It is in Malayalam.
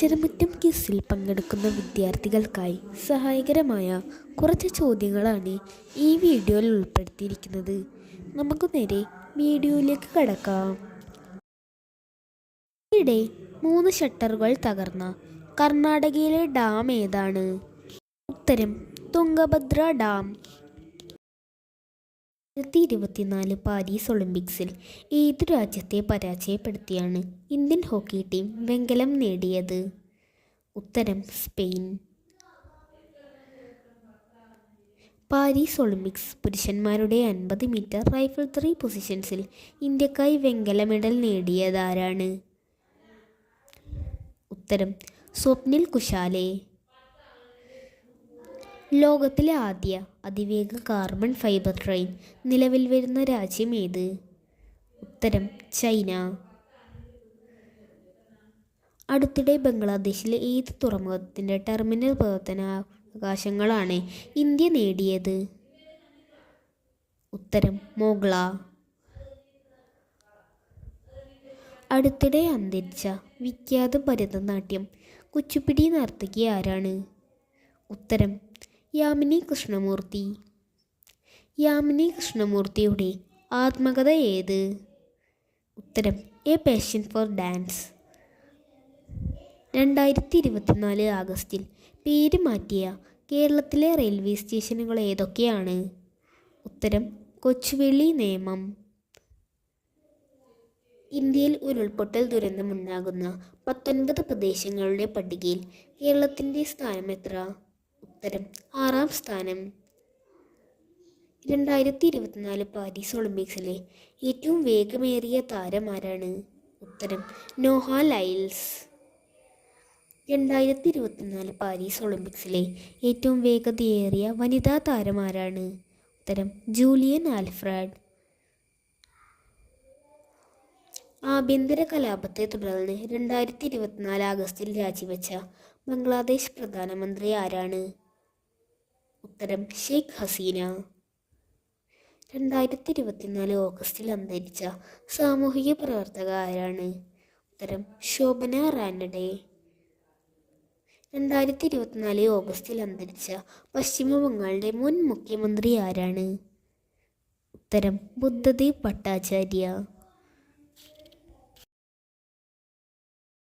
അക്ഷരമുറ്റം ക്വിസിൽ പങ്കെടുക്കുന്ന വിദ്യാർത്ഥികൾക്കായി സഹായകരമായ കുറച്ച് ചോദ്യങ്ങളാണ് ഈ വീഡിയോയിൽ ഉൾപ്പെടുത്തിയിരിക്കുന്നത്. നമുക്ക് നേരെ വീഡിയോയിലേക്ക് കടക്കാം. ഇവിടെ 3 ഷട്ടറുകൾ തകർന്ന കർണാടകയിലെ ഡാം ഏതാണ്? ഉത്തരം തുംഗഭദ്ര ഡാം. 2024 പാരീസ് ഒളിമ്പിക്സിൽ ഏതു രാജ്യത്തെ പരാജയപ്പെടുത്തിയാണ് ഇന്ത്യൻ ഹോക്കി ടീം വെങ്കലം നേടിയത്? ഉത്തരം സ്പെയിൻ. പാരീസ് ഒളിമ്പിക്സ് പുരുഷന്മാരുടെ 50 മീറ്റർ റൈഫിൾ ത്രീ പൊസിഷൻസിൽ ഇന്ത്യക്കായി വെങ്കല മെഡൽ നേടിയതാരാണ്? ഉത്തരം സ്വപ്നിൽ കുശാലെ. ലോകത്തിലെ ആദ്യ അതിവേഗ കാർബൺ ഫൈബർ ട്രെയിൻ നിലവിൽ വരുന്ന രാജ്യം ഏത്? ഉത്തരം ചൈന. അടുത്തിടെ ബംഗ്ലാദേശിലെ ഏത് തുറമുഖത്തിൻ്റെ ടെർമിനൽ പ്രവർത്തനാവകാശങ്ങളാണ് ഇന്ത്യ നേടിയത്? ഉത്തരം മോഗ്ല. അടുത്തിടെ അന്തരിച്ച വിഖ്യാത ഭരതനാട്യം കുച്ചിപ്പുടി നർത്തകി ആരാണ്? ഉത്തരം യാമിനി കൃഷ്ണമൂർത്തി. യാമിനി കൃഷ്ണമൂർത്തിയുടെ ആത്മകഥ ഏത്? ഉത്തരം എ പാഷൻ ഫോർ ഡാൻസ്. 2024 ആഗസ്റ്റിൽ പേര് മാറ്റിയ കേരളത്തിലെ റെയിൽവേ സ്റ്റേഷനുകൾ ഏതൊക്കെയാണ്? ഉത്തരം കൊച്ചുവേളി, നേമം. ഇന്ത്യയിൽ ഉരുൾപൊട്ടൽ ദുരന്തമുണ്ടാകുന്ന 19 പ്രദേശങ്ങളുടെ പട്ടികയിൽ കേരളത്തിൻ്റെ സ്ഥാനം എത്ര? ഉത്തരം 6ാം സ്ഥാനം. 2024 പാരീസ് ഒളിമ്പിക്സിലെ ഏറ്റവും വേഗമേറിയ താരം ആരാണ്? ഉത്തരം നോഹ ലൈൽസ്. 2024 പാരീസ് ഒളിമ്പിക്സിലെ ഏറ്റവും വേഗതയേറിയ വനിതാ താരം ആരാണ്? ഉത്തരം ജൂലിയൻ ആൽഫ്രഡ്. ആഭ്യന്തര കലാപത്തെ തുടർന്ന് 2024 ആഗസ്റ്റിൽ രാജിവെച്ച ബംഗ്ലാദേശ് പ്രധാനമന്ത്രി ആരാണ്? ഉത്തരം ഷെയ്ഖ് ഹസീന. 2024 ഓഗസ്റ്റിൽ അന്തരിച്ച സാമൂഹിക പ്രവർത്തക ആരാണ്? ഉത്തരം ശോഭന റാനഡെ. 2024 ഓഗസ്റ്റിൽ അന്തരിച്ച പശ്ചിമ ബംഗാളിലെ മുൻ മുഖ്യമന്ത്രി ആരാണ്? ഉത്തരം ബുദ്ധദേവ് ഭട്ടാചാര്യ.